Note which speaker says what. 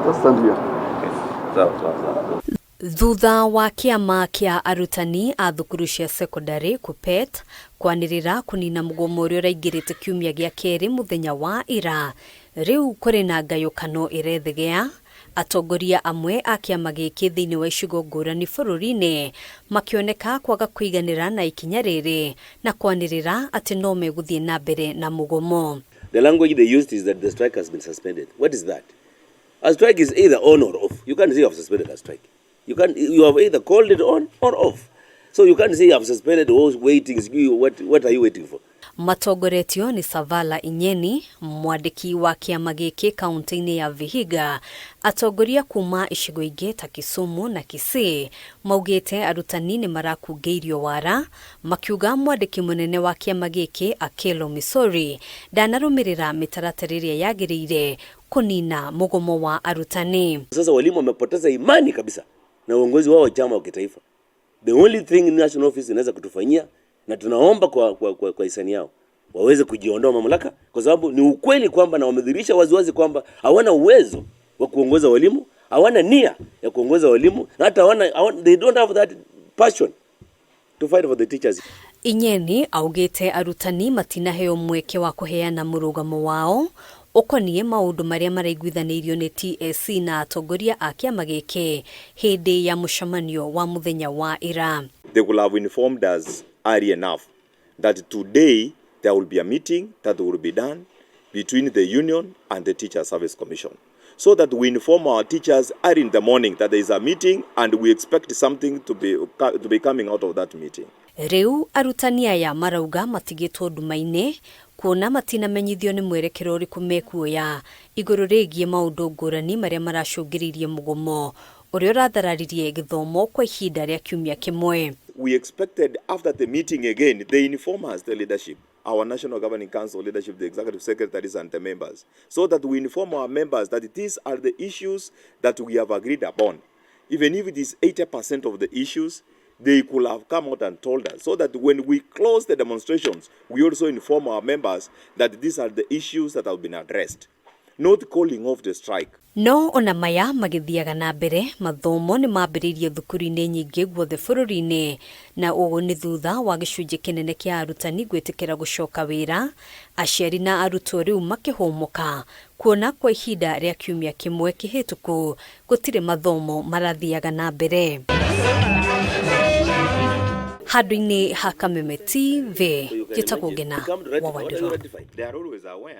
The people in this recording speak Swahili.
Speaker 1: Just stand here.
Speaker 2: Thutha wa kiama kia arutani a thukuru cia secondary KUPPET kwanirira kunina mugomo uria uraingirite kiumia gia keri muthenya wa ira, riu kuri na ngayukano irethegea. Atongoria amwe a kiama giki thiini wa icigo ngurani bururi-ini makioneka kwaga kuiganira na ikinya riri na kwanirira ati no meguthie na mbere na mugomo.
Speaker 3: The language they used is that the strike has been suspended. What is that? A strike is either on or off. You can't say you have suspended a strike. You have either called it on or off. So you can't say you have suspended or waiting. What are you waiting for?
Speaker 2: Matongoretio ni Savala Inyeni, mwandiki wa kiama giki kaunti-ini ya Vihiga, atongoria kuma icigo ingi ta Kisumu na Kisii, maugite arutani ni marakungeirio wara, makiuga mwandiki munene wa kiama giki AKELO MISORI ndanarumirira mitaratara iria yagiriire kunina mugomo wa arutani.
Speaker 3: Sasa walimu wamepoteza imani kabisa na uongozi wao wa chama wa kitaifa. The only thing national office inaweza kutufanyia, na tunaomba kwa hisani yao waweze kujiondoa mamlaka, kwa sababu ni ukweli kwamba na wamedhihirisha waziwazi kwamba hawana uwezo wa kuongoza walimu, hawana nia ya kuongoza walimu, na hata they don't have that passion to fight for the teachers.
Speaker 2: Inyeni augite arutani matinaheo mweke wa kuheana murugamo wao ukonie maundu maria maraiguithanirio ni TSC na atongoria a kiama giki hindi ya mushamanio wa muthenya wa ira.
Speaker 4: They will have informed us early enough that today there will be a meeting that will be done between the union and the Teacher Service Commission, so that we inform our teachers early in the morning that there is a meeting and we expect something to be coming out of that meeting.
Speaker 2: Riu arutani aya marauga matigitwo ndumaine kuona matinamenyithio ni mwerekero uriku mekuoya iguru rigie maundu ngurani maria maracungiririe mugomo uria urathararirie githomo kwa ihinda ria kiumia kimwe.
Speaker 4: We expected after the meeting again they inform us, the leadership, our National Governing Council leadership, the executive secretaries and the members, so that we inform our members that these are the issues that we have agreed upon. Even if it is 80% of the issues, they could have come out and told us, so that when we close the demonstrations, we also inform our members that these are the issues that have been addressed, not calling off the strike.
Speaker 2: No ona maya magithiaga na mbere, mathomo ni mambiririe thukuru-ini nyingi guothe bururi-ini, na ugu ni thutha wa gicunji kinene kia arutani gwitikira gucoka wira, aciari na arutwo riu makihomoka kuona kwa ihinda ria kiumia kimwe kihituku gutire mathomo marathiaga na mbere. Handũ-inĩ ha Kameme TV, gitagwo Ngina wa Wandiro.